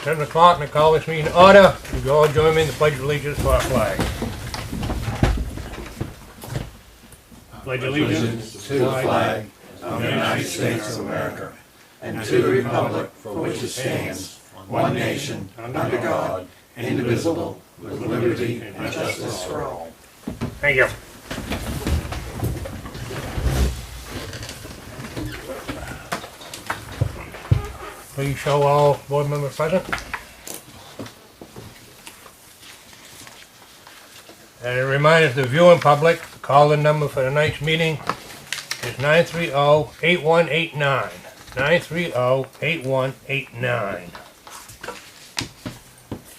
7 o'clock, and I call this meeting to order. Would you all join me in the Pledge of Allegiance to our flag? Pledge allegiance to the flag of the United States of America and to the republic for which it stands, one nation, under God, indivisible, with liberty and justice for all. Thank you. Please show all board members present. And a reminder to the viewing public, the call-in number for tonight's meeting is 930-8189. 930-8189.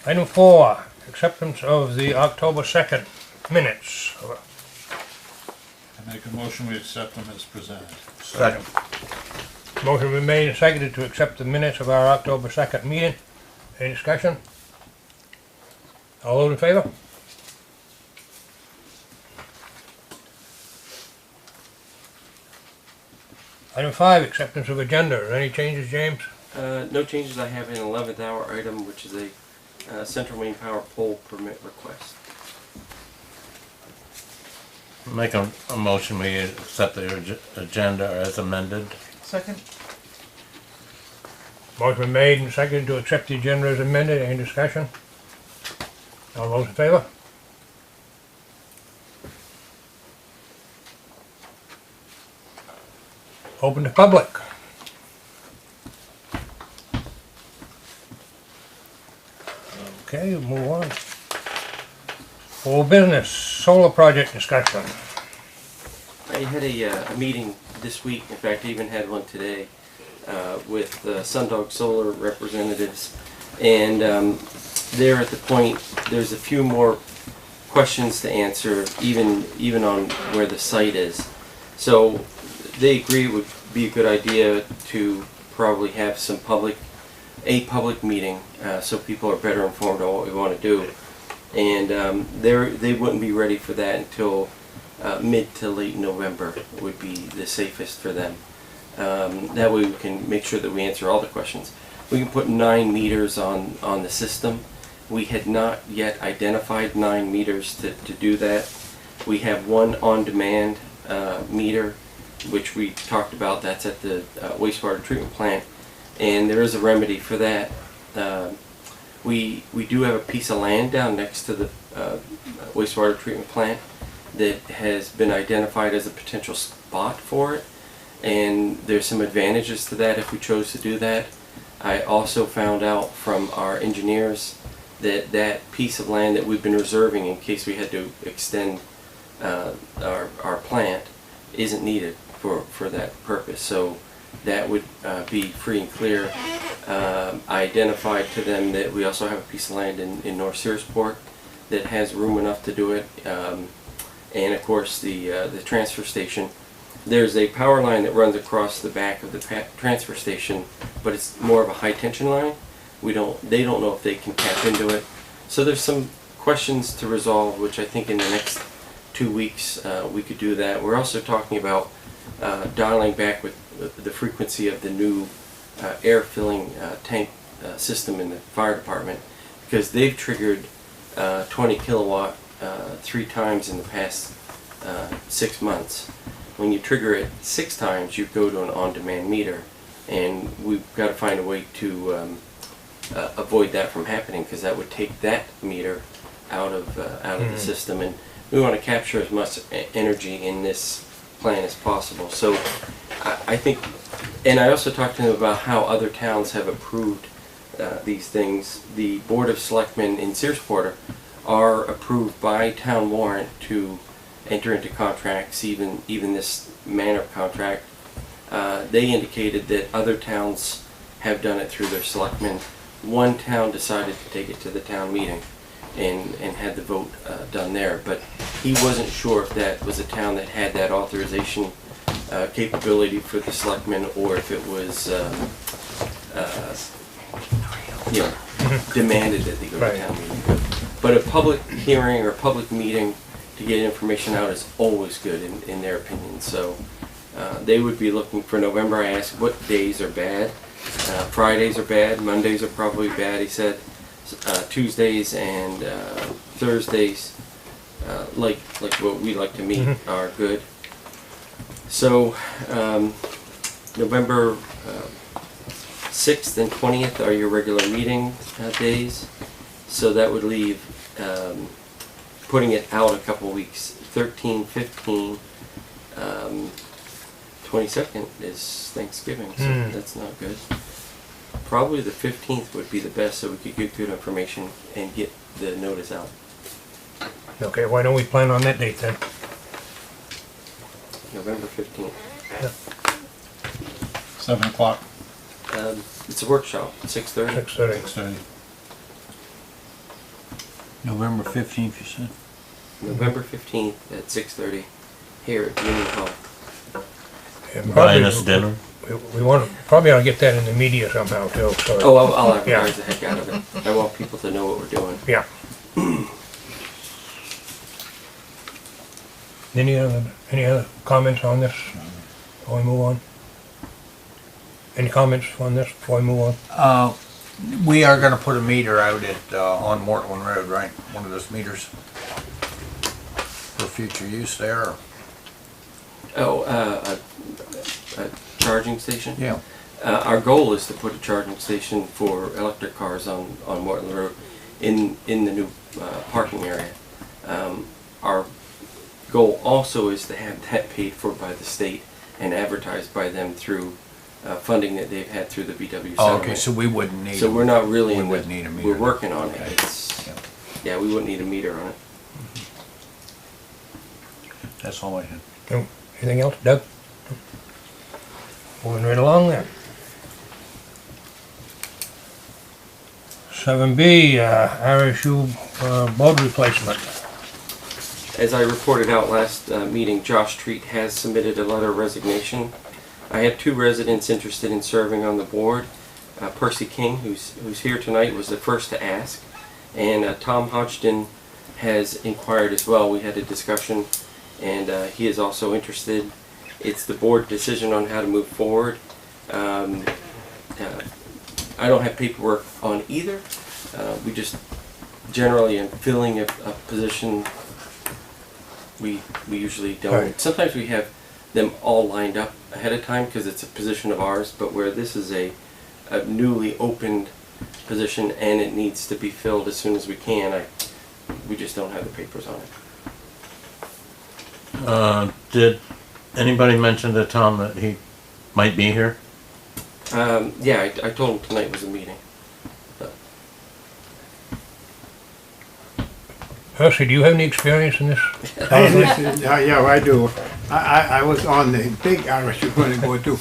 Item 4, acceptance of the October 2nd minutes. I make a motion we accept them as presented. Second. Motion been made and seconded to accept the minutes of our October 2nd meeting. Any discussion? All those in favor? Item 5, acceptance of agenda. Any changes, James? No changes. I have an 11th hour item, which is a Central Maine Power pole permit request. Make a motion we accept the agenda as amended. Second. Motion been made and seconded to accept the agenda as amended. Any discussion? All those in favor? Open to public. Okay, we'll move on. Full business, solar project discussion. I had a meeting this week. In fact, I even had one today with Sundog Solar representatives, and they're at the point. There's a few more questions to answer, even on where the site is. So they agree it would be a good idea to probably have some public meeting so people are better informed on what we want to do, and they wouldn't be ready for that until mid to late November would be the safest for them. That way we can make sure that we answer all the questions. We can put 9 meters on the system. We had not yet identified 9 meters to do that. We have one on-demand meter, which we talked about. That's at the wastewater treatment plant, and there is a remedy for that. We do have a piece of land down next to the wastewater treatment plant that has been identified as a potential spot for it, and there's some advantages to that if we chose to do that. I also found out from our engineers that that piece of land that we've been reserving in case we had to extend our plant isn't needed for that purpose, so that would be free and clear. I identified to them that we also have a piece of land in North Searsport that has room enough to do it, and of course the transfer station. There's a power line that runs across the back of the transfer station, but it's more of a high tension line. They don't know if they can tap into it, so there's some questions to resolve, which I think in the next 2 weeks we could do that. We're also talking about dialing back with the frequency of the new air filling tank system in the fire department, because they've triggered 20 kilowatt 3 times in the past 6 months. When you trigger it 6 times, you go to an on-demand meter, and we've got to find a way to avoid that from happening, because that would take that meter out of the system, and we want to capture as much energy in this plan as possible. So I think, and I also talked to them about how other towns have approved these things. The Board of Selectmen in Searsport are approved by town warrant to enter into contracts, even this manner of contract. They indicated that other towns have done it through their selectmen. One town decided to take it to the town meeting and had the vote done there, but he wasn't sure if that was a town that had that authorization capability for the selectmen, or if it was demanded that they go to town meeting. But a public hearing or a public meeting to get information out is always good in their opinion. So they would be looking for November. I asked what days are bad. Fridays are bad, Mondays are probably bad, he said. Tuesdays and Thursdays, like what we like to meet, are good. So, November 6th and 20th are your regular meeting days. So that would leave, putting it out a couple weeks, 13, 15, 22nd is Thanksgiving, so that's not good. Probably the 15th would be the best, so we could get good information and get the notice out. Okay, why don't we plan on that date then? November 15th. 7 o'clock. It's a workshop, 6:30. 6:30. 6:30. November 15th, you said? November 15th at 6:30 here at Union Hall. And Buying us dinner. We want to, probably ought to get that in the media somehow too, so. Oh, I'll advertise the heck out of it. I want people to know what we're doing. Yeah. Any other comments on this before we move on? Any comments on this before we move on? We are gonna put a meter out at, on Mortland Road, right? One of those meters for future use there, or? Oh, a charging station? Yeah. Our goal is to put a charging station for electric cars on Morton Road in the new parking area. Our goal also is to have that paid for by the state and advertised by them through funding that they've had through the VW settlement. Oh, okay, so we wouldn't need. So we're not really we in wouldn't the, need a meter. we're working on Okay. it. It's, Yeah. yeah, we wouldn't need a meter on it. That's all I had. No. Anything else, Doug? Moving right along then. 7B, RSU board replacement. As I reported out last meeting, Josh Treat has submitted a letter of resignation. I have two residents interested in serving on the board. Percy King, who's here tonight, was the first to ask, and Tom Hodgson has inquired as well. We had a discussion, and he is also interested. It's the board decision on how to move forward. I don't have paperwork on either. We just generally, in filling a position, we usually don't. Right. Sometimes we have them all lined up ahead of time because it's a position of ours, but where this is a newly opened position and it needs to be filled as soon as we can, we just don't have the papers on it. Did anybody mention to Tom that he might be here? Yeah, I told him tonight was a meeting. Percy, do you have any experience in this? Yeah, I do. I was on the big RSU planning board too.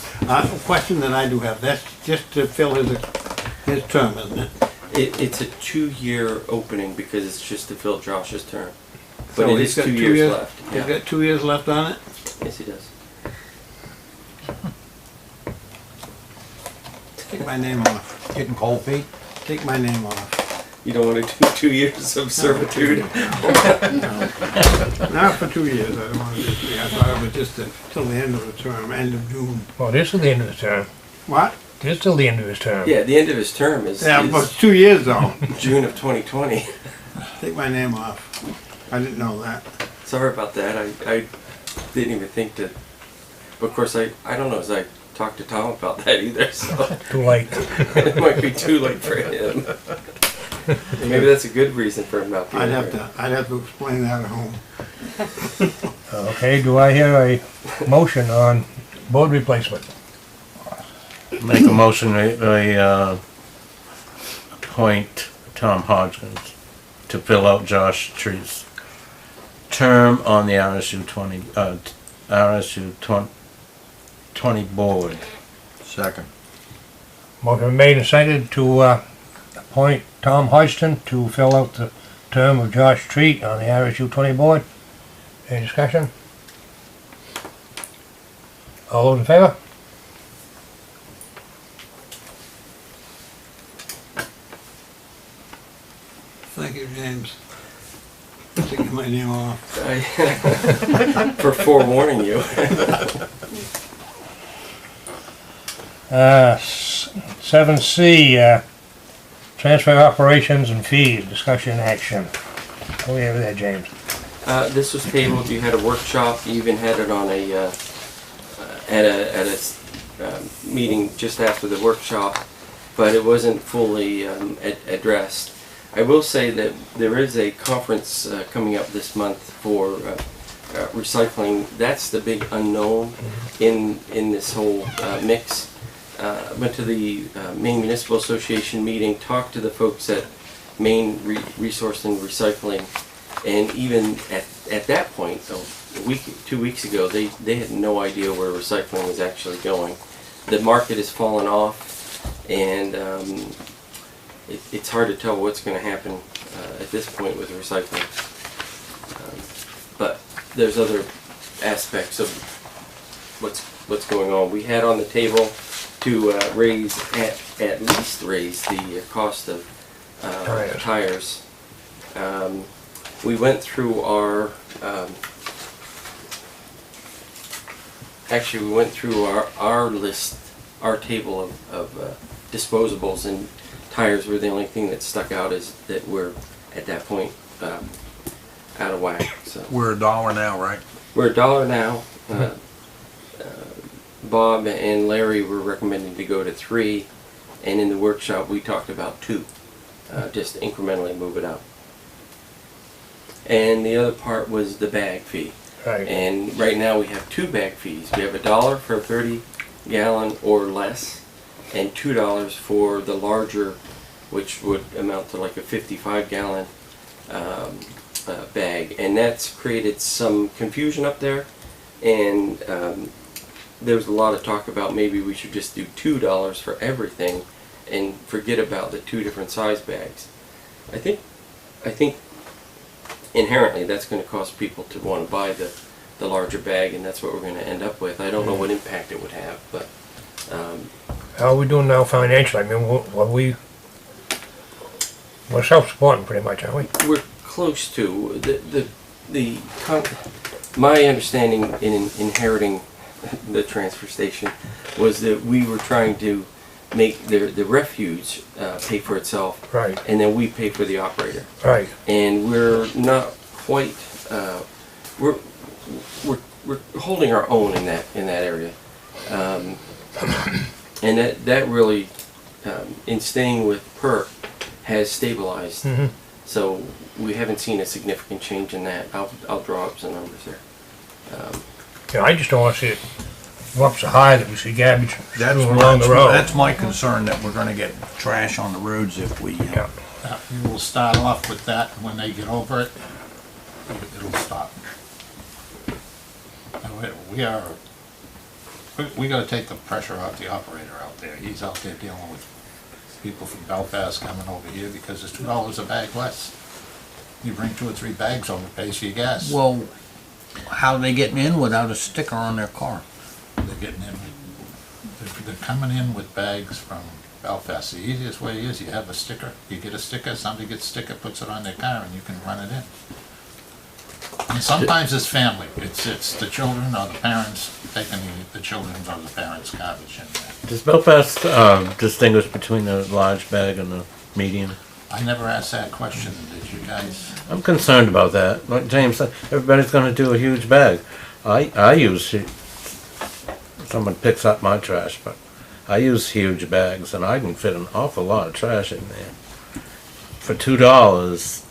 Question that I do have, that's just to fill his term, isn't it? It's a 2-year opening because it's just to fill Josh's term. But So it he's is got 2 2 years years- left. He's Yeah. got 2 years left on it? Yes, he does. Take my name off. Getting cold feet? Take my name off. You don't want to do 2 years of servitude? Not for 2 years, I don't want to do 3. I thought it was just till the end of the term, end of June. Well, this is the end of the term. What? This is till the end of his term. Yeah, the end of his term is, Yeah, but is 2 years though. June of 2020. Take my name off. I didn't know that. Sorry about that. I didn't even think to. Of course, I don't know as I talked to Tom about that either, so Too late. it might be too late for him. Maybe that's a good reason for him not being I'd here. have to explain that at home. Okay, do I hear a motion on board replacement? Make a motion, we appoint Tom Hodgkins to fill out Josh Tree's term on the RSU 20 board. Second. Motion made and seconded to appoint Tom Hodgson to fill out the term of Josh Treat on the RSU 20 board. Any discussion? All those in favor? Thank you, James. Taking my name off. For forewarning you. 7C, transfer operations and fees, discussion and action. What do we have there, James? This was tabled. You had a workshop. You even had it on a meeting just after the workshop, but it wasn't fully addressed. I will say that there is a conference coming up this month for recycling. That's the big unknown in this whole mix. Went to the Maine Municipal Association meeting, talked to the folks at Maine Resource and Recycling, and even at that point, a week, 2 weeks ago, they had no idea where recycling was actually going. The market has fallen off, and it's hard to tell what's going to happen at this point with recycling. But there's other aspects of what's going on. We had on the table to raise, at least raise the cost of tires. We went through our actually we went through our list, our table of disposables, and tires were the only thing that stuck out, is that we're at that point out of whack. So We're $1 now, right? we're $1 now. Bob and Larry were recommending to go to 3, and in the workshop we talked about 2, just incrementally move it up. And the other part was the bag fee. Right. And right now we have 2 bag fees. We have $1 for a 30-gallon or less, and $2 for the larger, which would amount to like a 55-gallon bag. And that's created some confusion up there, and there was a lot of talk about maybe we should just do $2 for everything and forget about the 2 different size bags. I think inherently that's going to cause people to want to buy the larger bag, and that's what we're going to end up with. I don't know what impact it would have, but How are we doing now financially? I mean, we're self-supporting pretty much, aren't we? we're close to my understanding in inheriting the transfer station was that we were trying to make the refuge pay for itself, Right. and then we pay for the operator. Right. And we're not quite we're holding our own in that area, and that really in staying with PERC has stabilized. Mm-hmm. So we haven't seen a significant change in that. I'll draw up some numbers there. Yeah, I just don't want to see it go up so high that we see garbage That's strewn along the road. That's my concern, that we're gonna get trash on the roads if we, Yeah. You will start off with that, and when they get over it, it'll stop. And we gotta take the pressure off the operator out there. He's out there dealing with people from Belfast coming over here because it's $2 a bag less. You bring 2 or 3 bags over, pays for your gas. well, how are they getting in without a sticker on their car? They're getting in, they're coming in with bags from Belfast. The easiest way is you have a sticker, you get a sticker, somebody gets a sticker, puts it on their car, and you can run it in. And sometimes it's family, it's the children or the parents taking the children's or the parents' garbage in there. Does Belfast distinguish between a large bag and a medium? I never asked that question, did you guys? I'm concerned about that. Like James said, everybody's going to do a huge bag. I use, someone picks up my trash, but I use huge bags, and I can fit an awful lot of trash in there. For $2,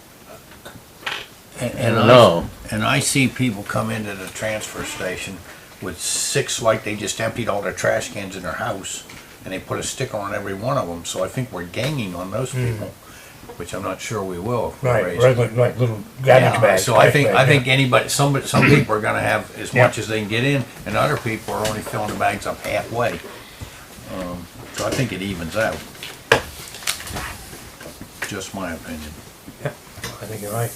And no. And I see people come into the transfer station with 6, like they just emptied all their trash cans in their house, and they put a sticker on every one of them, so I think we're ganging on those people, which I'm not sure we will. if we Right, raise regular, like little garbage Yeah, bags. so I think trash bag, anybody, some people are gonna have as Yeah. much as they can get in, and other people are only filling the bags up halfway. So I think it evens out. Just my opinion. I think you're right.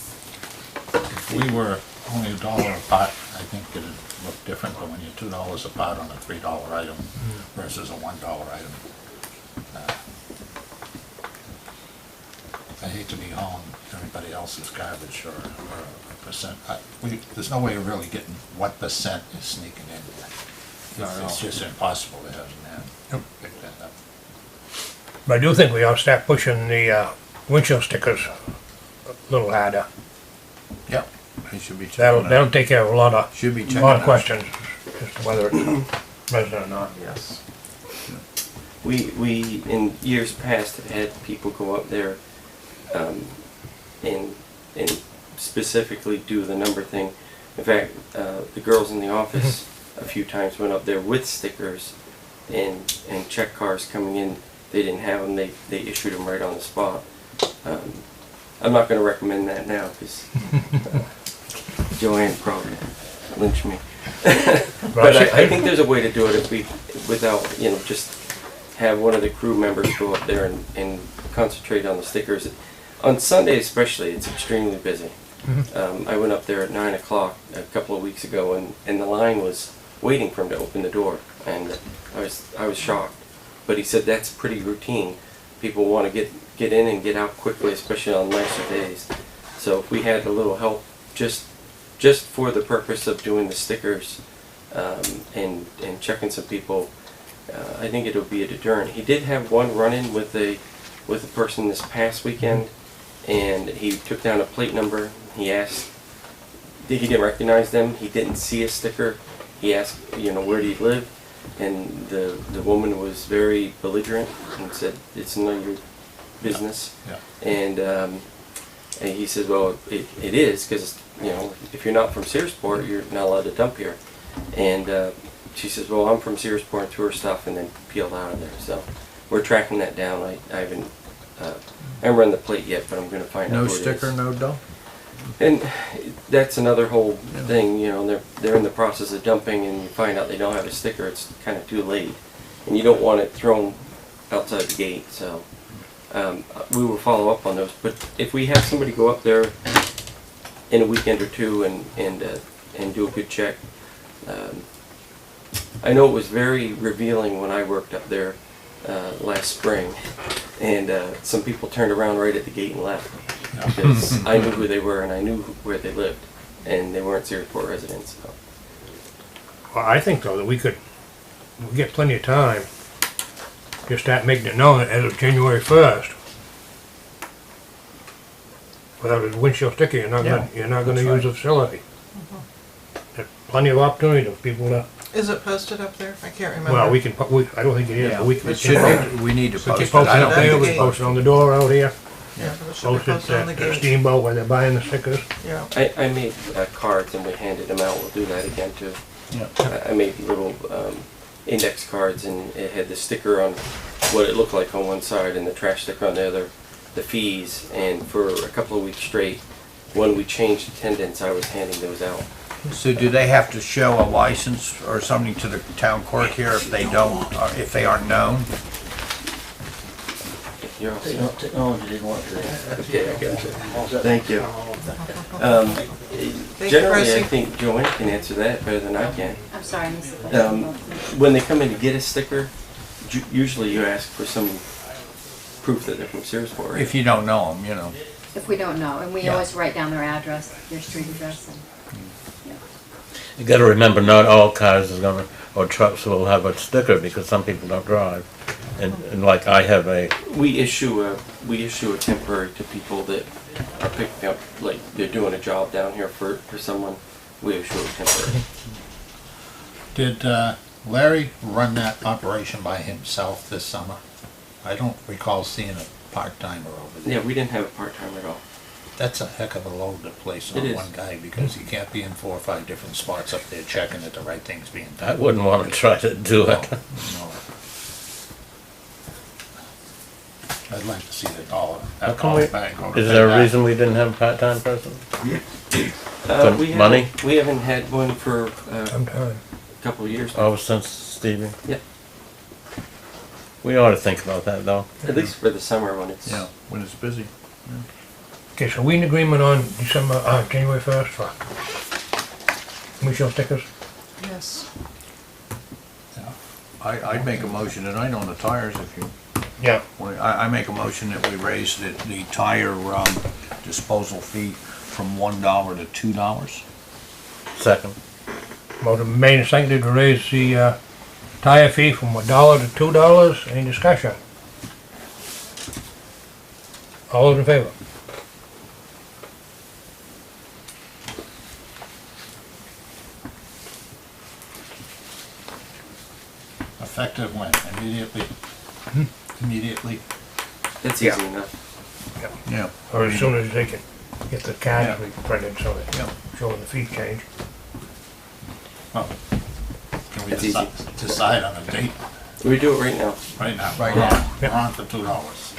If we were only $1 a pot, I think it'd look different, but when you're $2 a pot on a $3 item versus a $1 item. I hate to be hauling everybody else's garbage or a percent. There's no way of really getting what percent is sneaking in there. It's just impossible to have pick that up. But I do think we ought to start pushing the windshield stickers a little harder. Yep, they should be That'll, checking that'll that. take care of a lot of Should be A checking lot of that. questions as to whether it's resident or not. Yes. We in years past have had people go up there and specifically do the number thing. In fact, the girls in the office a few times went up there with stickers and checked cars coming in. They didn't have them. They issued them right on the spot. I'm not going to recommend that now because Joanne probably lynch me. But I think there's a way to do it if we, without, you know, just have one of the crew members go up there and concentrate on the stickers. On Sunday especially, it's extremely busy. I went up there at 9 o'clock a couple of weeks ago and the line was waiting for him to open the door, and I was shocked. But he said that's pretty routine. People want to get in and get out quickly, especially on nicer days. So if we had a little help just for the purpose of doing the stickers and checking some people, I think it'll be a deterrent. He did have one run-in with a person this past weekend, and he took down a plate number. He asked, he didn't recognize them. He didn't see a sticker. He asked, you know, where do you live? And the woman was very belligerent and said, it's none of your business. Yeah. And he said, well, it is, because, you know, if you're not from Searsport, you're not allowed to dump here. And she says, well, I'm from Searsport and threw her stuff and then peeled out of there. So we're tracking that down. I haven't run the plate yet, but I'm going to find out No who it sticker, is. no dump? And that's another whole thing, you know, they're in the process of dumping and you find out they don't have a sticker, it's kind of too late. And you don't want it thrown outside the gate, so we will follow up on those. But if we have somebody go up there in a weekend or two and do a good check, I know it was very revealing when I worked up there last spring, and some people turned around right at the gate and left. Because I knew who they were and I knew where they lived, and they weren't Searsport residents. So. Well, I think though that we get plenty of time to start making it known as of January 1st. Without a windshield sticker, you're not gonna use the facility. There's plenty of opportunity for people to. Is it posted up there? I can't remember. Well, we can. I don't think it is. But we can. It should be, we need to We post can it. post I it don't up there. think We it's can post it on the door out here. Yeah, but it should be Post it posted on the at the gate. steamboat where they're buying the stickers. Yeah. I made cards and we handed them out. We'll do that again too. Yeah. I made little index cards and it had the sticker on what it looked like on one side and the trash sticker on the other, the fees, and for a couple of weeks straight, when we changed attendance, I was handing those out. So do they have to show a license or something to the town clerk here if they don't, or if they aren't known? You're all set. Technology didn't work today. Okay, I got you. Thank you. Thank you, Generally, I Chrissy. think Joanne can answer that better than I can. I'm sorry, I missed the question. When they come in to get a sticker, usually you ask for some proof that they're from Searsport, right? If you don't know them, you know. If we don't know, and we Yeah. always write down their address, their street address, and, yeah. You gotta remember, not all cars or trucks will have a sticker because some people don't drive. And like I have We issue a temporary to people that are picking up, like they're doing a job down here for someone. We issue a temporary. Did Larry run that operation by himself this summer? I don't recall seeing a part-timer over there. Yeah, we didn't have a part-time at all. That's a heck of a load to place It on is. one guy because he can't be in 4 or 5 different spots up there checking that the right thing's being I done. wouldn't want to try to do it. No. I'd like to see the dollar. How come we- back. Is there a reason we didn't have a part-time person? Some money? We haven't had one for Sometime. a couple of years. Oh, since Stevie? Yeah. We ought to think about that though. At least for the summer when it's. Yeah, when it's busy. Okay, so we in agreement on January 1st for windshield stickers? Yes. I'd make a motion tonight on the tires if you, Yeah. I make a motion that we raise the tire disposal fee from $1 to $2. Second. Motion made and seconded to raise the tire fee from $1 to $2. Any discussion? All those in favor? Effective when? Immediately? Immediately? That's Yeah. easy enough. Yeah. Or as soon as they can get the cards Yeah. reprinted so that Yeah. showing the fee change. Well, can we That's easy. decide on a date We do it right now. right now? Right We're on- now. We're on for $2.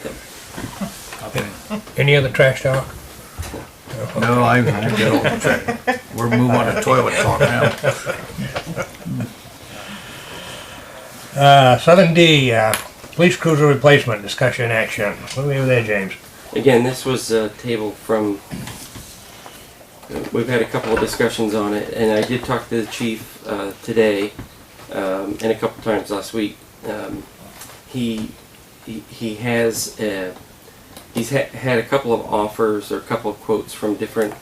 Okay. Any other trash talk? No, I get old track. We're moving on to toilet talk now. 7D, police cruiser replacement, discussion action. What do we have there, James? Again, this was a table from, we've had a couple of discussions on it, and I did talk to the chief today, and a couple times last week. He has, had a couple of offers or a couple of quotes from different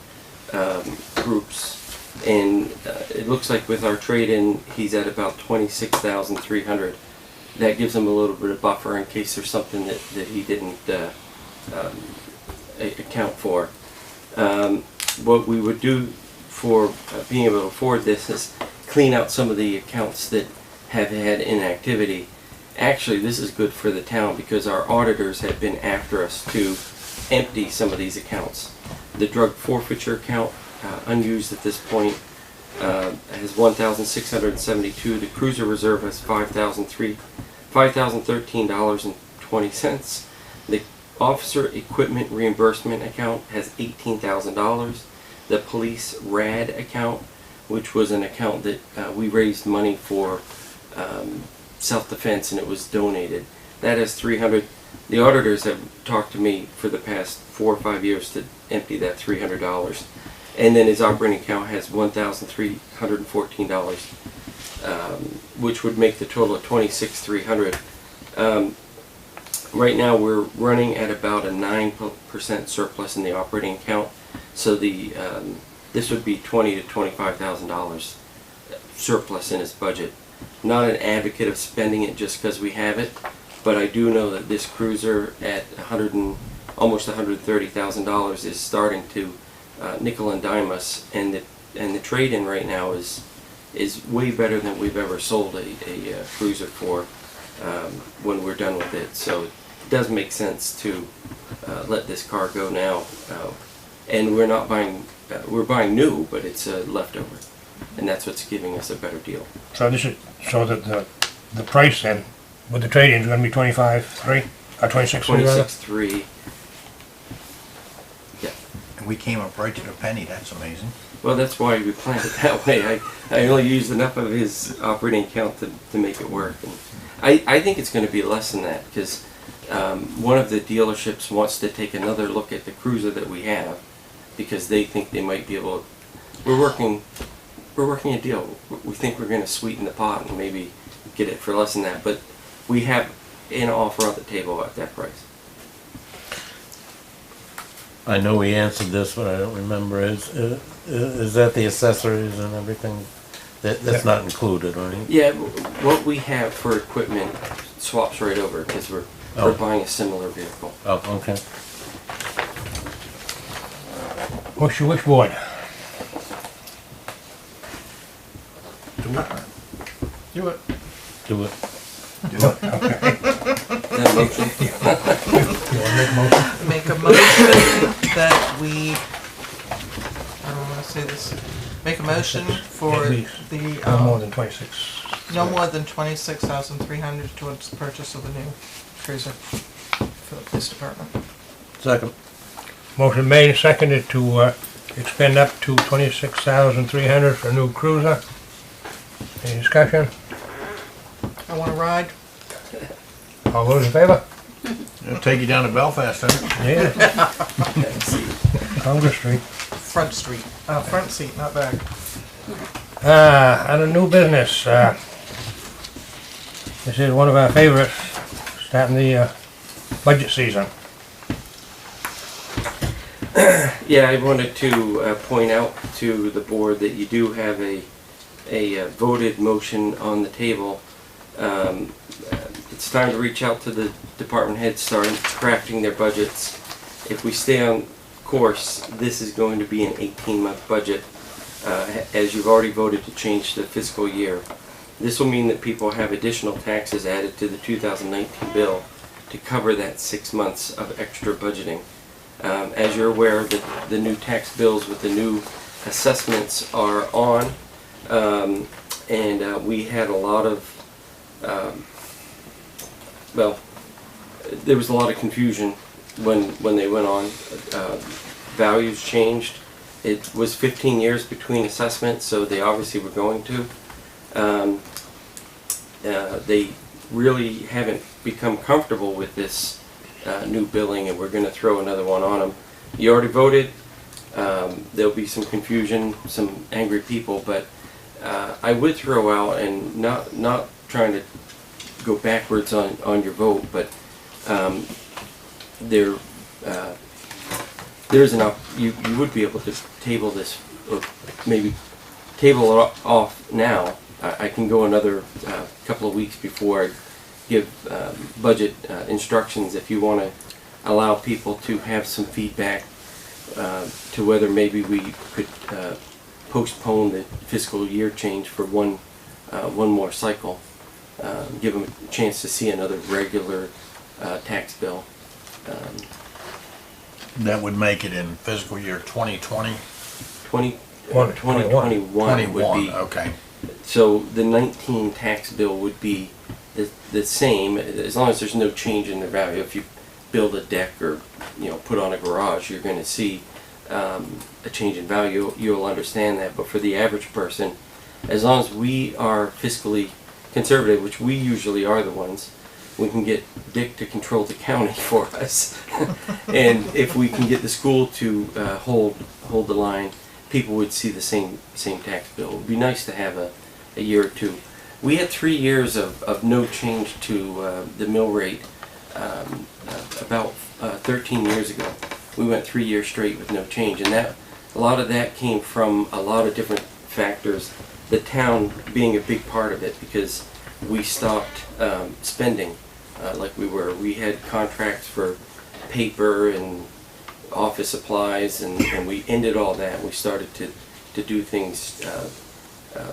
groups, and it looks like with our trade-in, he's at about $26,300. That gives him a little bit of buffer in case there's something that he didn't account for. What we would do for being able to afford this is clean out some of the accounts that have had inactivity. Actually, this is good for the town because our auditors have been after us to empty some of these accounts. The drug forfeiture account, unused at this point, has $1,672. The cruiser reserve has $5,013.20. The officer equipment reimbursement account has $18,000. The police RAD account, which was an account that we raised money for self-defense and it was donated, that has $300. The auditors have talked to me for the past 4 or 5 years to empty that $300. And then his operating account has $1,314, which would make the total of $26,300. Right now we're running at about a 9% surplus in the operating account, so the this would be $20,000 to $25,000 surplus in his budget. Not an advocate of spending it just because we have it, but I do know that this cruiser at almost $130,000 is starting to nickel and dime us, and the trade-in right now is way better than we've ever sold a cruiser for when we're done with it. So it does make sense to let this car go now, and we're not buying we're buying new, but it's a leftover, and that's what's giving us a better deal. So this is, so that the price then, with the trade-in is gonna be 25.3, or 26.3 rather? 26.3. And we came up right to the penny, that's amazing. Well, that's why we planned it that way. I only used enough of his operating account to make it work. And I think it's going to be less than that because one of the dealerships wants to take another look at the cruiser that we have because they think they might be able to, we're working a deal. We think we're going to sweeten the pot and maybe get it for less than that, but we have an offer on the table at that price. I know we answered this, but I don't remember. Is that the accessories and everything? That's not included, right? Yeah, what we have for equipment swaps right over because we're buying a similar vehicle. Oh, okay. What's your wish, board? Do it. Do it. That motion? You wanna make a motion? Make a motion that we, I don't wanna say this, make a motion for At least. the, No more than 26. no more than $26,300 towards the purchase of a new cruiser for the police department. Second. Motion made and seconded to expend up to $26,300 for a new cruiser. Any discussion? I wanna ride. All those in favor? It'll take you down to Belfast, huh? Yeah. Congress Street. Front seat, not back. Under new business, this is one of our favorites, starting the budget season. Yeah, I wanted to point out to the board that you do have a voted motion on the table. It's time to reach out to the department heads, start crafting their budgets. if we stay on course, this is going to be an 18-month budget, as you've already voted to change the fiscal year. This will mean that people have additional taxes added to the 2019 bill to cover that 6 months of extra budgeting. As you're aware, the new tax bills with the new assessments are on, and we had a lot of, well, there was a lot of confusion when they went on. Values changed. It was 15 years between assessments, so they obviously were going to. They really haven't become comfortable with this new billing, and we're going to throw another one on them. You already voted. There'll be some confusion, some angry people, but I would throw out, and not trying to go backwards on your vote, but there's you would be able to table this, or maybe table it off now. I can go another couple of weeks before I give budget instructions if you want to allow people to have some feedback to whether maybe we could postpone the fiscal year change for one more cycle. Give them a chance to see another regular tax bill. That would make it in fiscal year 2020? 2021 would be. Okay. So the 19 tax bill would be the same, as long as there's no change in the value. If you build a deck or put on a garage, you're going to see a change in value. You'll understand that. But for the average person, as long as we are fiscally conservative, which we usually are the ones, we can get Dick to control the county for us. And if we can get the school to hold the line, people would see the same tax bill. It would be nice to have a year or two. We had 3 years of no change to the mill rate about 13 years ago. We went 3 years straight with no change, and a lot of that came from a lot of different factors. The town being a big part of it, because we stopped spending like we were. We had contracts for paper and office supplies, and we ended all that. We started to do things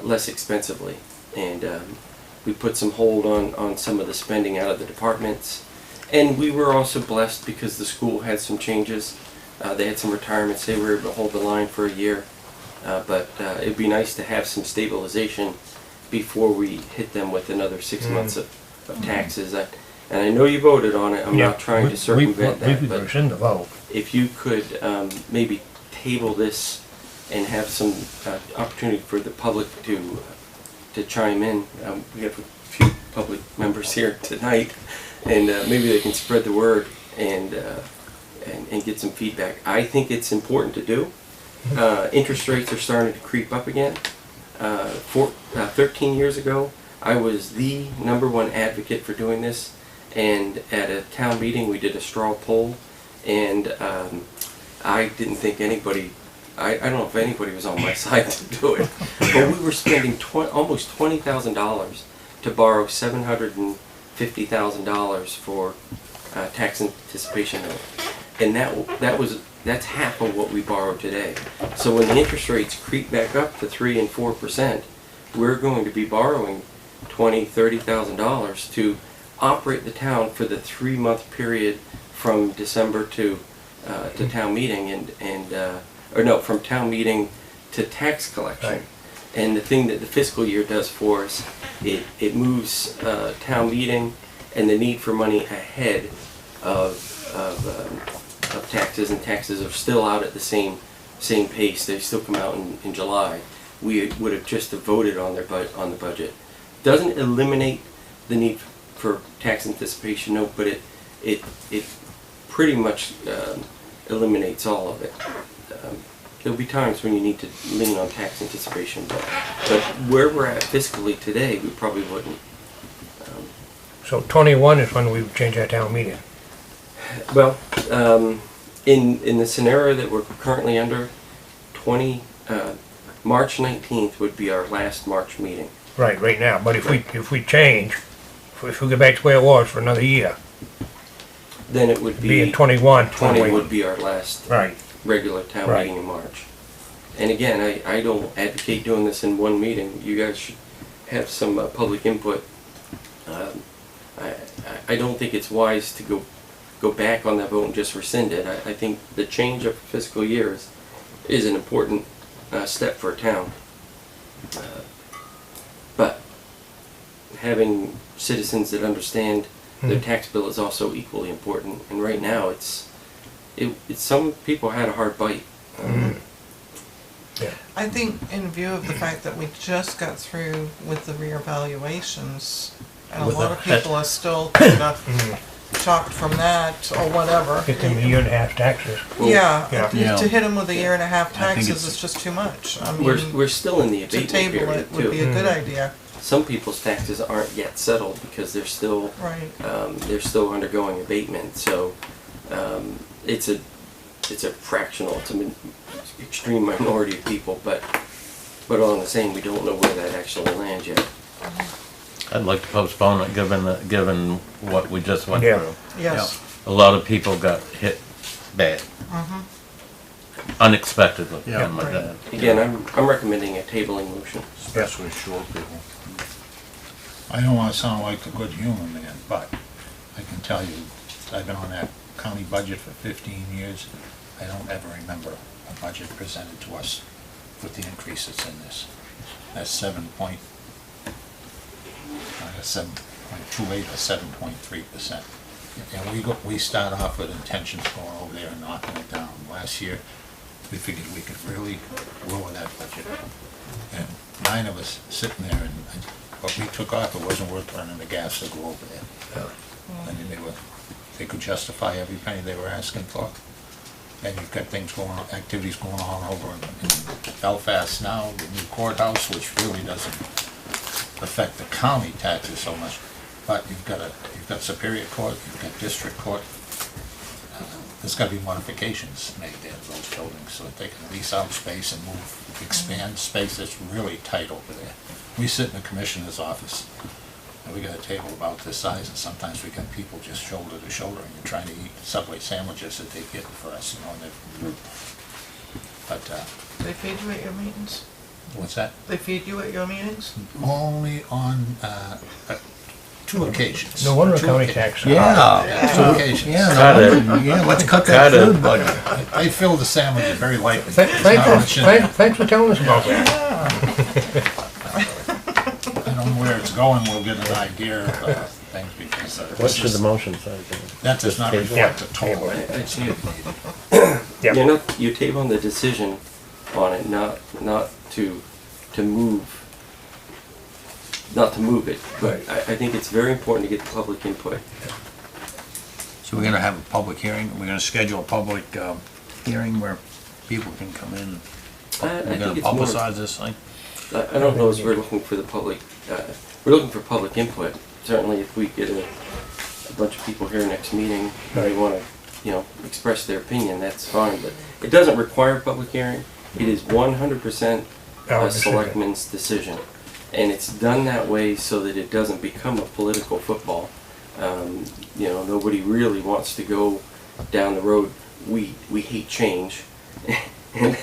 less expensively, and we put some hold on some of the spending out of the departments. And we were also blessed because the school had some changes. They had some retirements. They were able to hold the line for a year, but it'd be nice to have some stabilization before we hit them with another 6 months of taxes. And I know you voted on it. I'm not trying to circumvent that, but in the vote. if you could maybe table this and have some opportunity for the public to chime in. We have a few public members here tonight, and maybe they can spread the word and get some feedback. I think it's important to do. Interest rates are starting to creep up again. 13 years ago, I was the #1 advocate for doing this, and at a town meeting we did a straw poll, and I didn't think anybody, I don't know if anybody was on my side to do it, but we were spending almost $20,000 to borrow $750,000 for tax anticipation note, and that's half of what we borrow today. So when the interest rates creep back up to 3 and 4%, we're going to be borrowing $20,000-$30,000 to operate the town for the 3-month period from December to town meeting, from town meeting to tax collection. Right. And the thing that the fiscal year does for us, it moves town meeting and the need for money ahead of taxes, and taxes are still out at the same pace. They still come out in July. We would have just voted on the budget. Doesn't eliminate the need for tax anticipation note, but it pretty much eliminates all of it. There'll be times when you need to lean on tax anticipation, but where we're at fiscally today, we probably wouldn't. So 21 is when we would change our town meeting. Well, in the scenario that we're currently under, March 19th would be our last March meeting. Right now. But if we change, if we go back to where it was for another year, then it would Be in be, 21. 20 would be our last Right. regular town Right. meeting in March. And again, I don't advocate doing this in one meeting. You guys should have some public input. I don't think it's wise to go back on that vote and just rescind it. I think the change of fiscal years is an important step for a town. But having citizens that understand their tax bill is also equally important. And right now, it's some people had a hard bite. I think in view of the fact that we just got through with the reevaluations, and a With lot the- of people are still kind of shocked from that or whatever. Get them a year and a half taxes. Yeah, Yeah. to hit them with a year and a half I think taxes it's- is just too much. I mean, We're still in the to abatement table period it would be too. a good idea, Some people's taxes aren't yet settled because they're still undergoing abatement. So it's a fractional, it's an extreme minority of people, but all in the same, we don't know where that actually lands yet. I'd like to postpone it, given what we just went Yeah. through. yes. A lot of people got hit bad, unexpectedly. Yeah. Oh my God. Again, I'm recommending a tabling motion. Especially short people. I don't wanna sound like the good human man, but I can tell you, I've been on that county budget for 15 years. I don't ever remember a budget presented to us with the increases in this. That's 7.28 or 7.3%. And we start off with intentions going over there and knocking it down. Last year, we figured we could really lower that budget. And 9 of us sitting there, and what we took off, it wasn't worth running the gas to go over there. I mean, they could justify every penny they were asking for. And you've got things going on, activities going on over in Belfast now, the new courthouse, which really doesn't affect the county taxes so much. But you've got Superior Court, you've got District Court. There's gotta be modifications made there to those buildings so that they can lease out space and expand space that's really tight over there. We sit in the commissioner's office, and we got a table about this size, and sometimes we got people just shoulder to shoulder, and you're trying to eat Subway sandwiches that they get for us, you know, but, They feed you at your meetings? what's that? They feed you at your meetings? Only on, 2 occasions. No wonder a Two county occa- tax. Yeah. 2 occasions. Cut it. Yeah, let's cut Cut that it. food budget. They fill the sandwiches very lightly. Thanks for telling us about that. I don't know where it's going, we'll get an idea of things because What should the motion say? that does not reflect the total. Yeah. You're tabling the decision on it, not to move it. But I think it's very important to get the public input. So we're gonna have a public hearing, we're gonna schedule a public hearing where people can come in. I We're gonna think it's more, publicize this thing. I don't know if we're looking for the public, we're looking for public input. Certainly if we get a bunch of people here next meeting, and they want to, express their opinion, that's fine, but it doesn't require a public hearing. It is 100% Our a decision. selectman's decision. And it's done that way so that it doesn't become a political football. Nobody really wants to go down the road, we hate change. And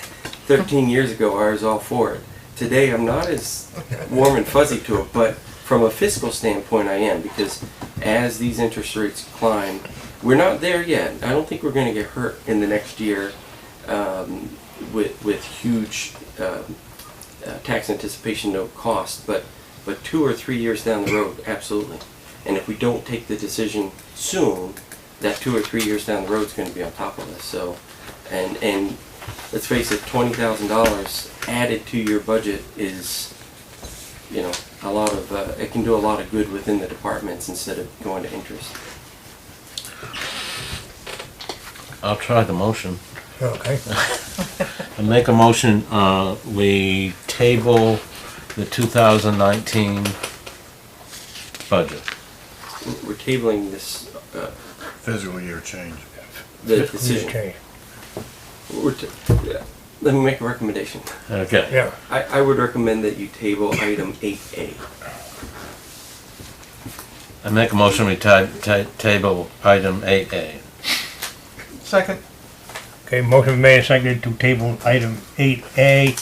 13 years ago, I was all for it. Today, I'm not as warm and fuzzy to it, but from a fiscal standpoint, I am, because as these interest rates climb, we're not there yet. I don't think we're going to get hurt in the next year with huge tax anticipation note cost, but 2 or 3 years down the road, absolutely. And if we don't take the decision soon, that 2 or 3 years down the road is going to be on top of us. So, and let's face it, $20,000 added to your budget is, a lot of, it can do a lot of good within the departments instead of going to interest. I'll try the motion. Okay. I make a motion, we table the 2019 budget. We're tabling this, Fiscal year change. the Fiscal year decision. change. Let me make a recommendation. Okay. Yeah. I would recommend that you table item 8A. I make a motion we table item 8A. Second. Okay, motion made and seconded to table item 8A,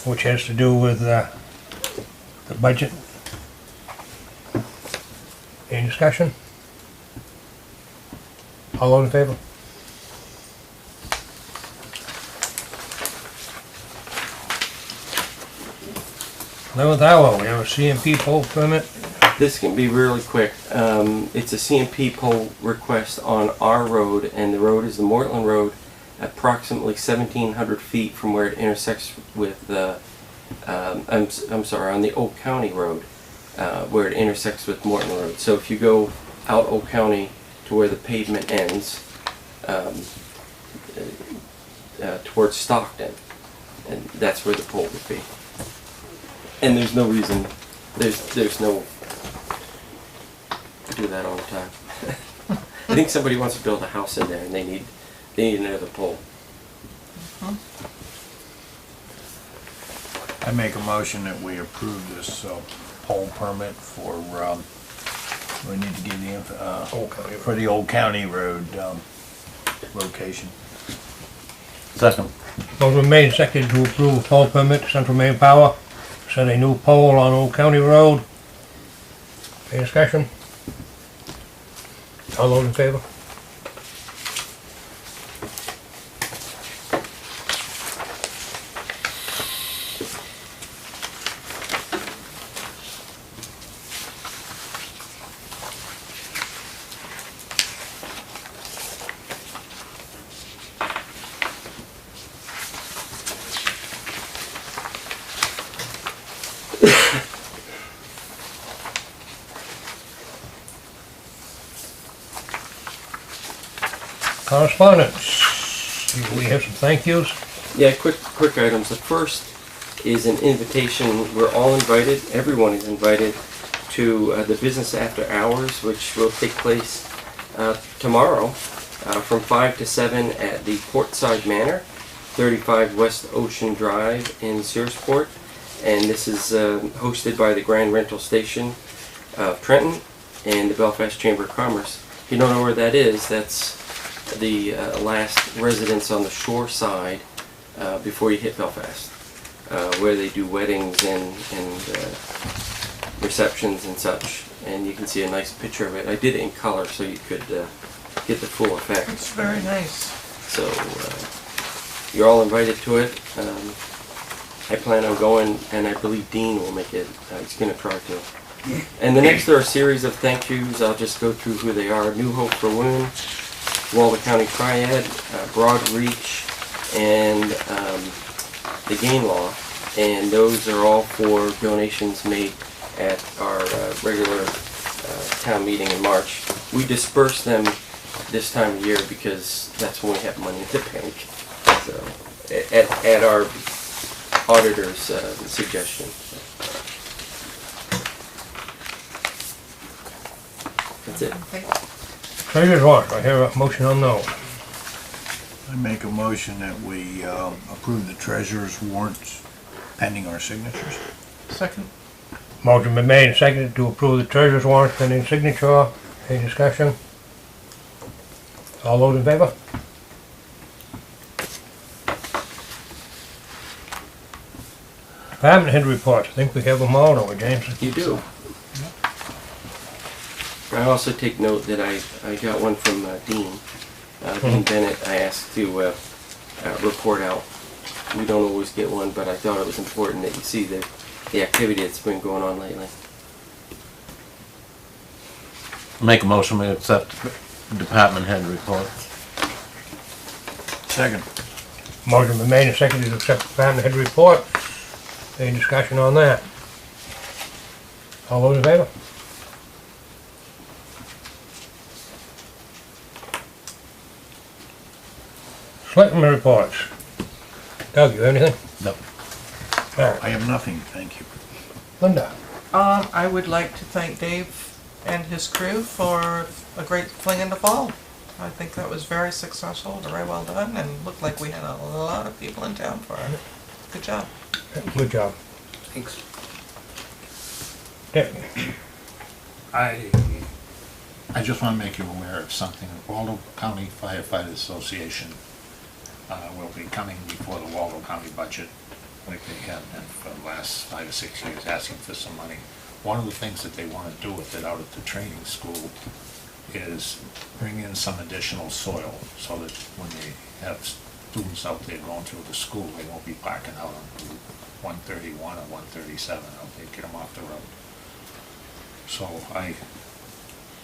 which has to do with the budget. Any discussion? All those in favor? Eleventh hour, we have a CMP poll permit. This can be really quick. It's a CMP pole request on our road, and the road is the Mortland Road, approximately 1,700 feet from where it intersects with I'm sorry, on the Oak County Road, where it intersects with Morton Road. So if you go out Oak County to where the pavement ends, towards Stockton, and that's where the pole would be. And there's no reason, there's no do that all the time. I think somebody wants to build a house in there and they need another pole. I make a motion that we approve this pole permit for, we need to give the, Old County Road. for the Old County Road location. Second. Motion made and seconded to approve a poll permit to Central Maine Power. Set a new pole on Old County Road. Any discussion? All those in favor? Correspondence. We have some thank yous. Yeah, quick items. The first is an invitation. We're all invited. Everyone is invited to the business after hours, which will take place tomorrow from 5 to 7 at the Portside Manor, 35 West Ocean Drive in Searsport. And this is hosted by the Grand Rental Station of Trenton and the Belfast Chamber of Commerce. If you don't know where that is, that's the last residence on the shore side before you hit Belfast, where they do weddings and receptions and such. And you can see a nice picture of it. I did it in color so you could get the full effect. It's very nice. So you're all invited to it. I plan on going, and I believe Dean will make it. He's going to try to. And the next are a series of thank yous. I'll just go through who they are. New Hope for Women, Waldo County Triad, Broad Reach, and the Gain Law. And those are all for donations made at our regular town meeting in March. We disperse them this time of year because that's when we have money in the bank. So at our auditor's suggestion. That's it. Treasurer's warrant. I hear a motion on those. I make a motion that we approve the treasurer's warrants pending our signatures. Second. Motion been made and seconded to approve the treasurer's warrant pending signature. Any discussion? All those in favor? Department head reports. I think we have them all, don't we, James? You do. I also take note that I got one from Dean. Dean Bennett, I asked to report out. We don't always get one, but I thought it was important that you see the activity that's been going on lately. Make a motion we accept department head report. Second. Motion been made and seconded to accept the department head report. Any discussion on that? All those in favor? Selectmen reports. Doug, you have anything? No. All right. I have nothing, thank you. Linda. I would like to thank Dave and his crew for a great fling in the fall. I think that was very successful, very well done, and looked like we had a lot of people in town for it. Good job. Good job. Thanks. Dick. I I just want to make you aware of something. The Waldo County Firefighters Association will be coming before the Waldo County budget, like they have been for the last 5 or 6 years, asking for some money. One of the things that they want to do with it out at the training school is bring in some additional soil so that when they have students out there going through the school, they won't be parking out on Route 131 or 137 out there, get them off the road. So I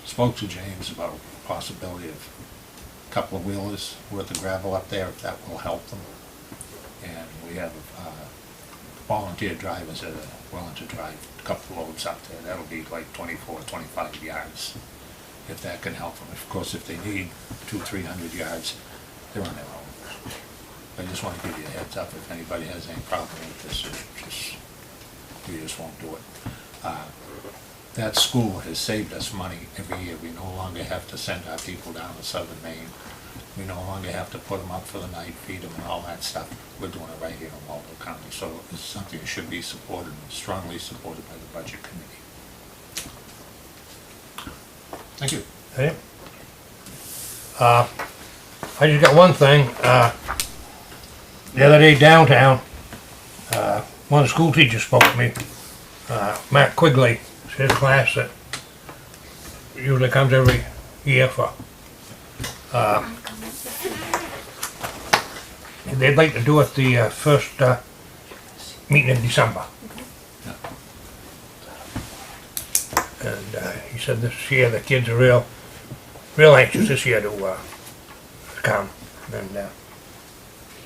spoke to James about possibility of a couple of wheelers worth of gravel up there, if that will help them. And we have volunteer drivers that are willing to drive a couple of loads up there. That'll be like 24, 25 yards, if that can help them. Of course, if they need 200-300 yards, they're on their own. I just want to give you a heads up if anybody has any problem with this, we just won't do it. That school has saved us money every year. We no longer have to send our people down to southern Maine. We no longer have to put them up for the night, feed them and all that stuff. We're doing it right here in Waldo County. So it's something that should be supported, strongly supported by the Budget Committee. Thank you. Okay. I just got one thing. The other day downtown, one of the school teachers spoke to me. Matt Quigley, it's his class that usually comes every year for. They'd like to do it the first meeting in December. And he said this year the kids are real anxious this year to come. And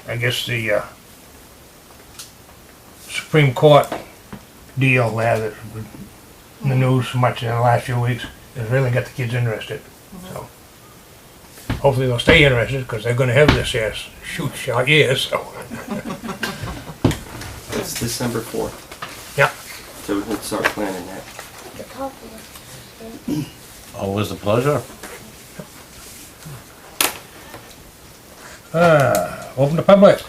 I guess the Supreme Court deal there that's in the news so much in the last few weeks has really got the kids interested. So hopefully they'll stay interested because they're going to have this year short years. So It's December 4th. yeah. So we can start planning that. Always a pleasure. Open to public.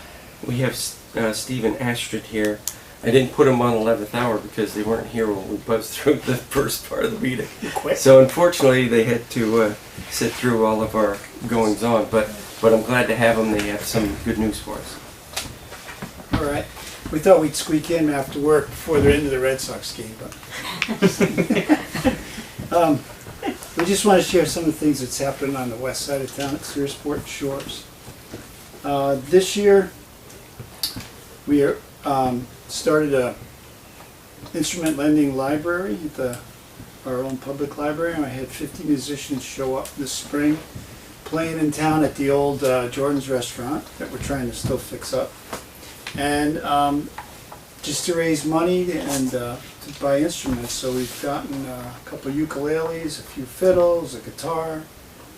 We have Stephen Astrid here. I didn't put him on 11th hour because they weren't here when we buzzed through the first part of the meeting. So unfortunately they had to sit through all of our goings on, but I'm glad to have them. They have some good news for us. All right. We thought we'd squeak in after work before they're into the Red Sox game, but we just want to share some of the things that's happening on the west side of town at Searsport Shores. This year, we are, started a instrument lending library at our own public library. I had 50 musicians show up this spring, playing in town at the old Jordan's restaurant that we're trying to still fix up. And just to raise money and to buy instruments. So we've gotten a couple of ukuleles, a few fiddles, a guitar,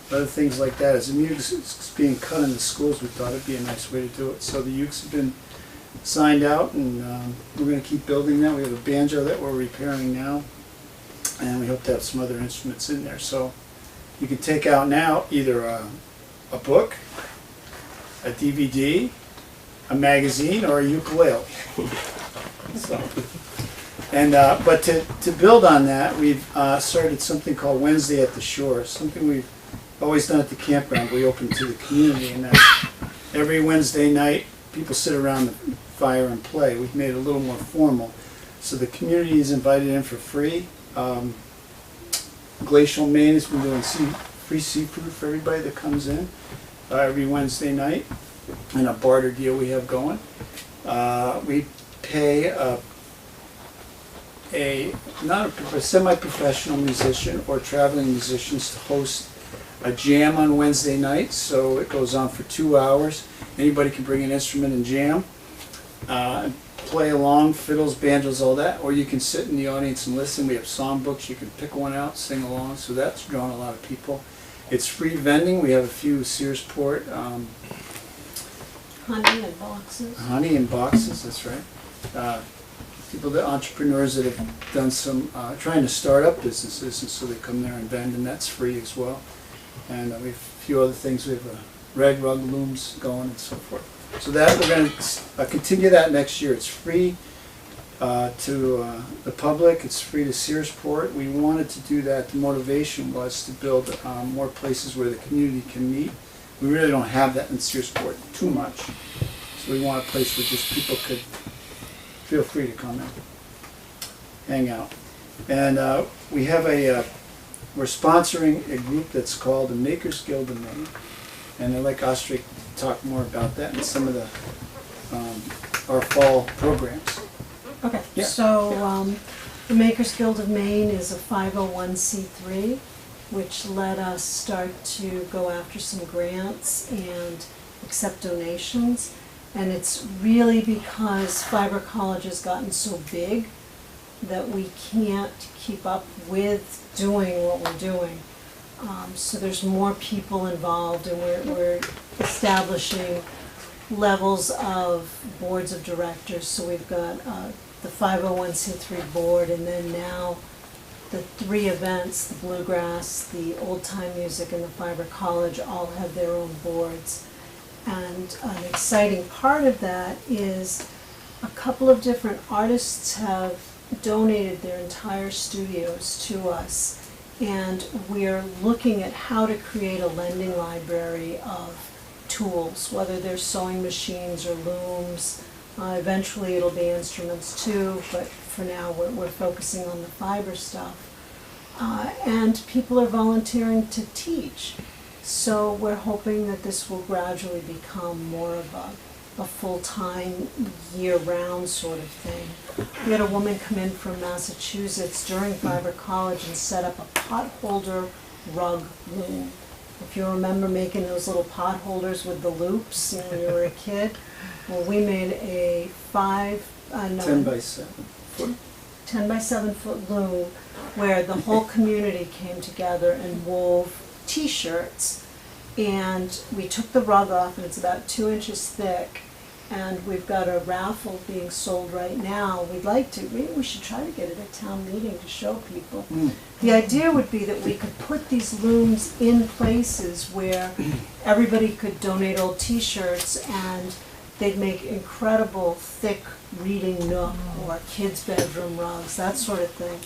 other things like that. As the music's being cut in the schools, we thought it'd be a nice way to do it. So the ukes have been signed out, and we're going to keep building that. We have a banjo that we're repairing now, and we hope to have some other instruments in there. So you can take out now either a book, a DVD, a magazine, or a ukulele. So, and but to build on that, we've started something called Wednesday at the Shore, something we've always done at the campground. We open to the community, and that's every Wednesday night people sit around the fire and play. We've made it a little more formal, so the community is invited in for free. Glacial Maine has been doing free seafood for everybody that comes in every Wednesday night, and a barter deal we have going. We pay a semi-professional musician or traveling musicians to host a jam on Wednesday nights, so it goes on for 2 hours. Anybody can bring an instrument and jam, play along, fiddles, banjos, all that, or you can sit in the audience and listen. We have songbooks, you can pick one out, sing along, so that's drawn a lot of people. It's free vending. We have a few Searsport Honey and boxes. honey in boxes, that's right. People, the entrepreneurs that have done some, trying to start up businesses, and so they come there and vend, and that's free as well. And we have a few other things. We have red rug looms going and so forth. So that we're going to continue that next year. It's free to the public. It's free to Searsport. We wanted to do that. The motivation was to build more places where the community can meet. We really don't have that in Searsport too much. So we want a place where just people could feel free to come and hang out. And we have we're sponsoring a group that's called the Makers Guild of Maine. And I'd like Ostrich to talk more about that and some of the our fall programs. Okay, Yeah. so the Makers Guild of Maine is a 501c3, which let us start to go after some grants and accept donations. And it's really because Fiber College has gotten so big that we can't keep up with doing what we're doing. So there's more people involved, and we're establishing levels of boards of directors. So we've got the 501c3 board, and then now the 3 events, the bluegrass, the old time music, and the Fiber College, all have their own boards. And an exciting part of that is a couple of different artists have donated their entire studios to us, and we're looking at how to create a lending library of tools, whether they're sewing machines or looms. Eventually it'll be instruments too, but for now we're focusing on the fiber stuff. And people are volunteering to teach. So we're hoping that this will gradually become more of a full-time, year-round sort of thing. We had a woman come in from Massachusetts during Fiber College and set up a potholder rug loom. If you remember making those little pot holders with the loops when you were a kid, well, we made a 10 by 7 foot. 10 by 7 foot loom where the whole community came together and wove t-shirts, and we took the rug off, and it's about 2 inches thick, and we've got a raffle being sold right now. Maybe we should try to get it at town meeting to show people. The idea would be that we could put these looms in places where everybody could donate old t-shirts, and they'd make incredible thick reading nook or kids' bedroom rugs, that sort of thing.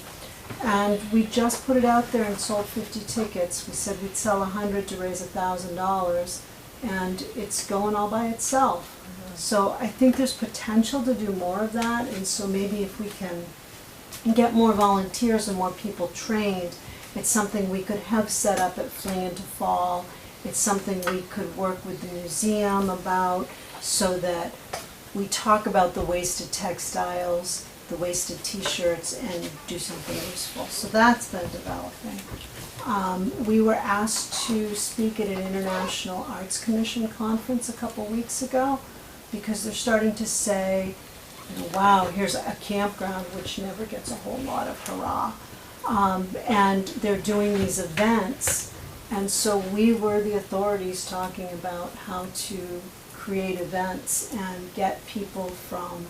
And we just put it out there and sold 50 tickets. We said we'd sell 100 to raise $1,000, and it's going all by itself. So I think there's potential to do more of that, and so maybe if we can get more volunteers and more people trained, it's something we could have set up at Fling into Fall. It's something we could work with the museum about, so that we talk about the wasted textiles, the wasted t-shirts, and do something useful. So that's been developing. We were asked to speak at an International Arts Commission conference a couple weeks ago, because they're starting to say, wow, here's a campground which never gets a whole lot of hurrah. And they're doing these events, and so we were the authorities talking about how to create events and get people from,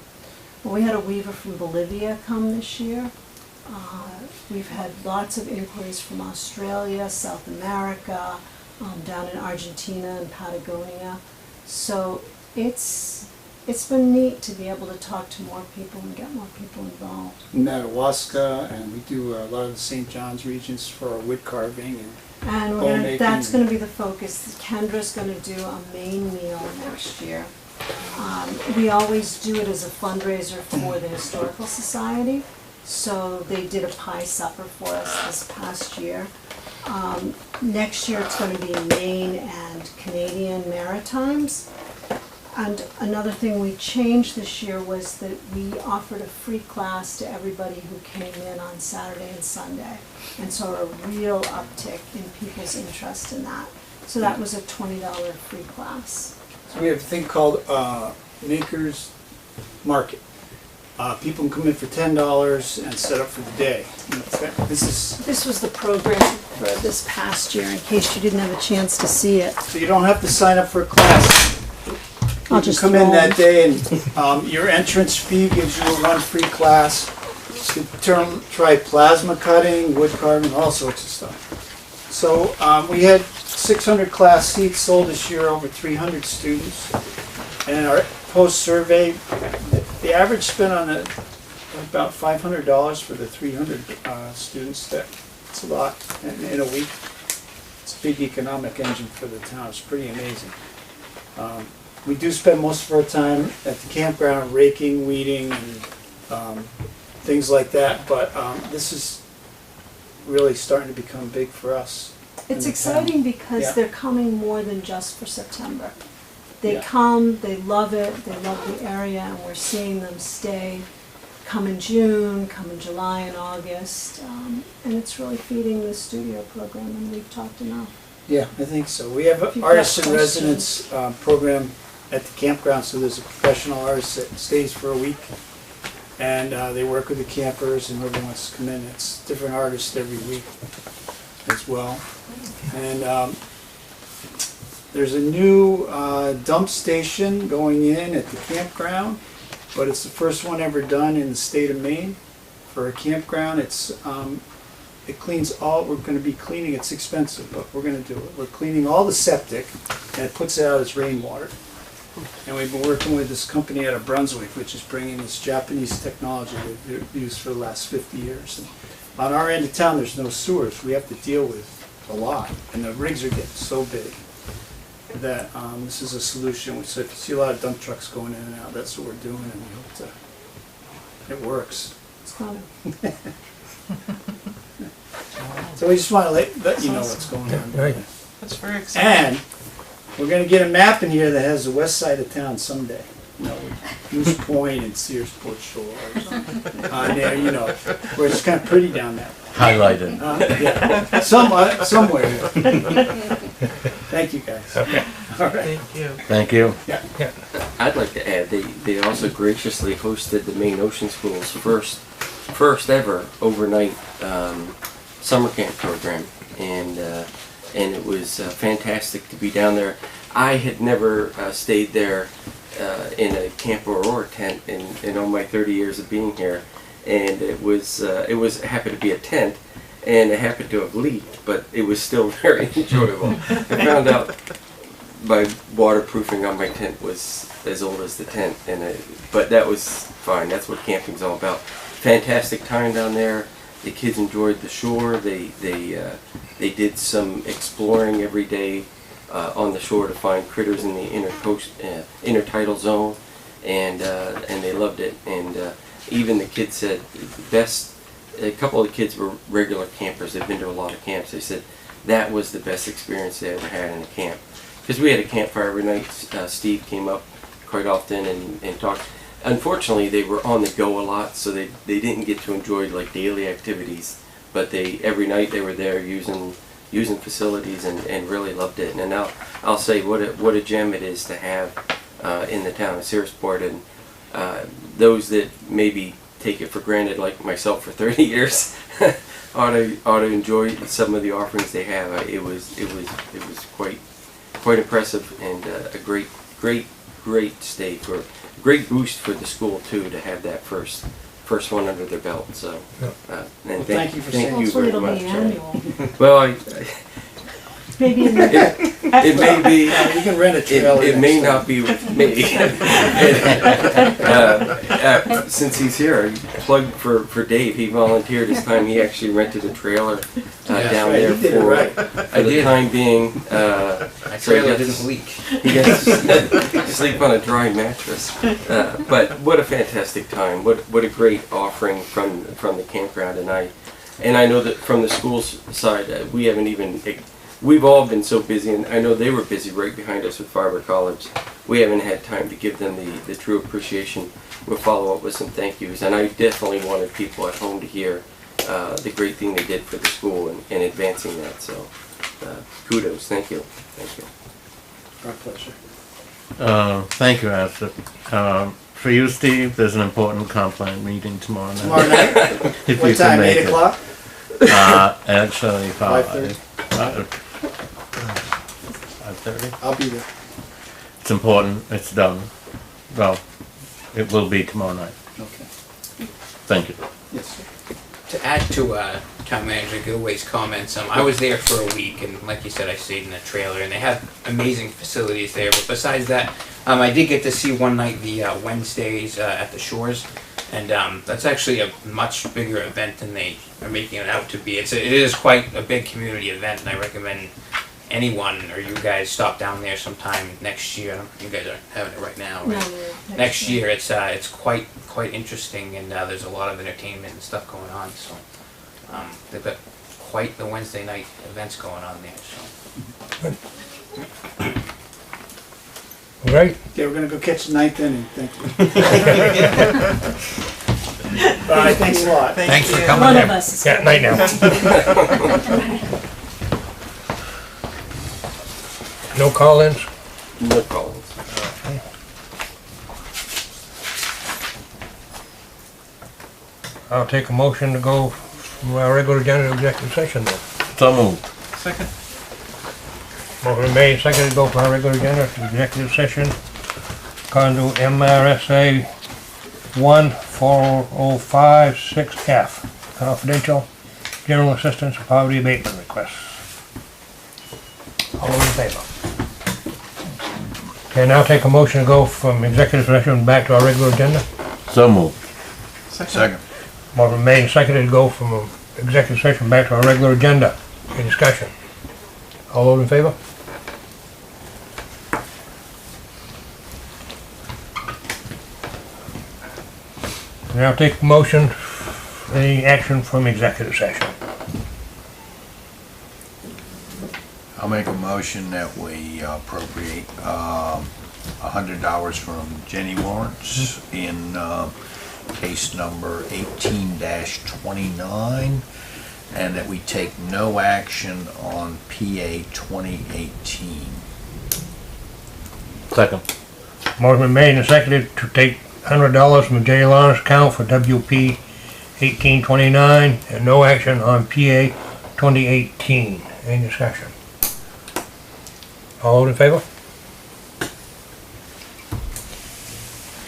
well, we had a weaver from Bolivia come this year. We've had lots of inquiries from Australia, South America, down in Argentina and Patagonia. So it's been neat to be able to talk to more people and get more people involved. Madawaska, and we do a lot of the St. John's regions for our wood carving And that's going to be the focus. Kendra's going to do a Maine meal next year. We always do it as a fundraiser for the Historical Society. So they did a pie supper for us this past year. Next year it's going to be Maine and Canadian Maritimes. And another thing we changed this year was that we offered a free class to everybody who came in on Saturday and Sunday. And so a real uptick in people's interest in that. So that was a $20 free class. So we have a thing called Makers Market. People can come in for $10 and set up for the day. This was the program for this past year, in case you didn't have a chance to see it. So you don't have to sign up for a class. I'll You just come in roll. that day, and your entrance fee gives you one free class. You can try plasma cutting, wood carving, all sorts of stuff. So we had 600 class seats sold this year, over 300 students. And in our post-survey, the average spend on about $500 for the 300 students. It's a lot in a week. It's a big economic engine for the town. It's pretty amazing. We do spend most of our time at the campground raking, weeding, and things like that, but this is really starting to become big for us. It's in the exciting town. because Yeah. they're coming more than just for September. They Yeah. come, they love it, they love the area, and we're seeing them stay, come in June, come in July and August, and it's really feeding the studio program, and we've talked enough. Yeah, I think so. We have If an you've artist got in residence program at the campground, so there's a professional artist that stays for a week, and they work with the campers, and whoever wants to come in. It's different artists every week as well. And there's a new dump station going in at the campground, but it's the first one ever done in the state of Maine for a campground. It cleans all, we're going to be cleaning, it's expensive, but we're going to do it. We're cleaning all the septic, and it puts it out as rainwater. And we've been working with this company out of Brunswick, which is bringing this Japanese technology they've used for the last 50 years. And on our end of town, there's no sewers. We have to deal with a lot, and the rigs are getting so big that this is a solution. So if you see a lot of dump trucks going in and out, that's what we're doing, and we hope to, it works. It's coming. So we just want to let you know what's going on. Right. That's very exciting. And we're going to get a map in here that has the west side of town someday. You know, Moose Point and Searsport Shores. There, you know, where it's kind of pretty down that way. Highlighted. Yeah, somewhere. Thank you, guys. Okay. All right. Thank you. Thank you. I'd like to add, they also graciously hosted the Maine Ocean School's first ever overnight summer camp program, and it was fantastic to be down there. I had never stayed there in a camper or a tent in all my 30 years of being here, and it happened to be a tent, and it happened to have leaked, but it was still very enjoyable. I found out my waterproofing on my tent was as old as the tent, but that was fine. That's what camping's all about. Fantastic time down there. The kids enjoyed the shore. They did some exploring every day on the shore to find critters in the intertidal zone, and they loved it. And even the kids said a couple of the kids were regular campers. They've been to a lot of camps. They said that was the best experience they ever had in a camp. Because we had a campfire every night. Steve came up quite often and talked. Unfortunately, they were on the go a lot, so they didn't get to enjoy like daily activities. But every night they were there using facilities and really loved it. And I'll say what a gem it is to have in the town of Searsport, and those that maybe take it for granted, like myself for 30 years, ought to enjoy some of the offerings they have. It was quite impressive, and a great stay for. Great boost for the school too to have that first one under their belt. So, and thank you saying you Hopefully very it'll much. be annual. Well, Maybe in the it may be. You can rent a trailer. It may next time. not be with me. Since he's here, plug for Dave. He volunteered his time. He actually rented a trailer down right, there he did it right. for the time being. My trailer didn't leak. He gets to sleep on a dry mattress. But what a fantastic time! What a great offering from the campground, and I know that from the school's side, we've all been so busy, and I know they were busy right behind us with Farber College. We haven't had time to give them the true appreciation. We'll follow up with some thank yous, and I definitely wanted people at home to hear the great thing they did for the school and advancing that. So kudos, thank you. Our pleasure. Thank you, Ashley. For you, Steve, there's an important complaint meeting tomorrow night. Tomorrow night? If you What can time, make 8 it. o'clock? Actually, 5:30? 5:30. I'll be there. It's important. It's done. Well, it will be tomorrow night. Okay. Thank you. Yes, sir. To add to Town Manager Gilway's comments, I was there for a week, and like you said, I stayed in a trailer, and they have amazing facilities there. But besides that, I did get to see one night the Wednesdays at the shores, And that's actually a much bigger event than they are making it out to be. It is quite a big community event, and I recommend anyone or you guys stop down there sometime next year. You guys are having it right now, right? No, Next year, it's quite interesting, and there's a lot of entertainment and stuff going on. So they've got quite the Wednesday night events going on there. So. Right? Okay, we're gonna go catch the ninth inning, thank you. Bye, thanks a lot. Thanks for you. coming One in. of us is. Yeah, night now. No call-ins? No calls. I'll take a motion to go from our regular agenda to executive session then. So moved. Second. Motion made, seconded to go from our regular agenda to executive session. According to MRSA 14056F, confidential, general assistance and poverty abatement requests. All those in favor? Okay, now take a motion to go from executive session back to our regular agenda. So moved. Second. Motion made and seconded to go from executive session back to our regular agenda. Any discussion? All those in favor? Now take a motion, any action from executive session. I'll make a motion that we appropriate $100 from Jenny Lawrence in case number 18-29, and that we take no action on PA 2018. Second. Motion made and seconded to take $100 from the J. Lawrence account for WP 1829 and no action on PA 2018. Any discussion? All those in favor?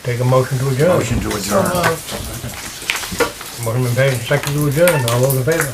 Take a motion to adjourn. Motion to So adjourn. moved. Motion been made and seconded to adjourn. All those in favor?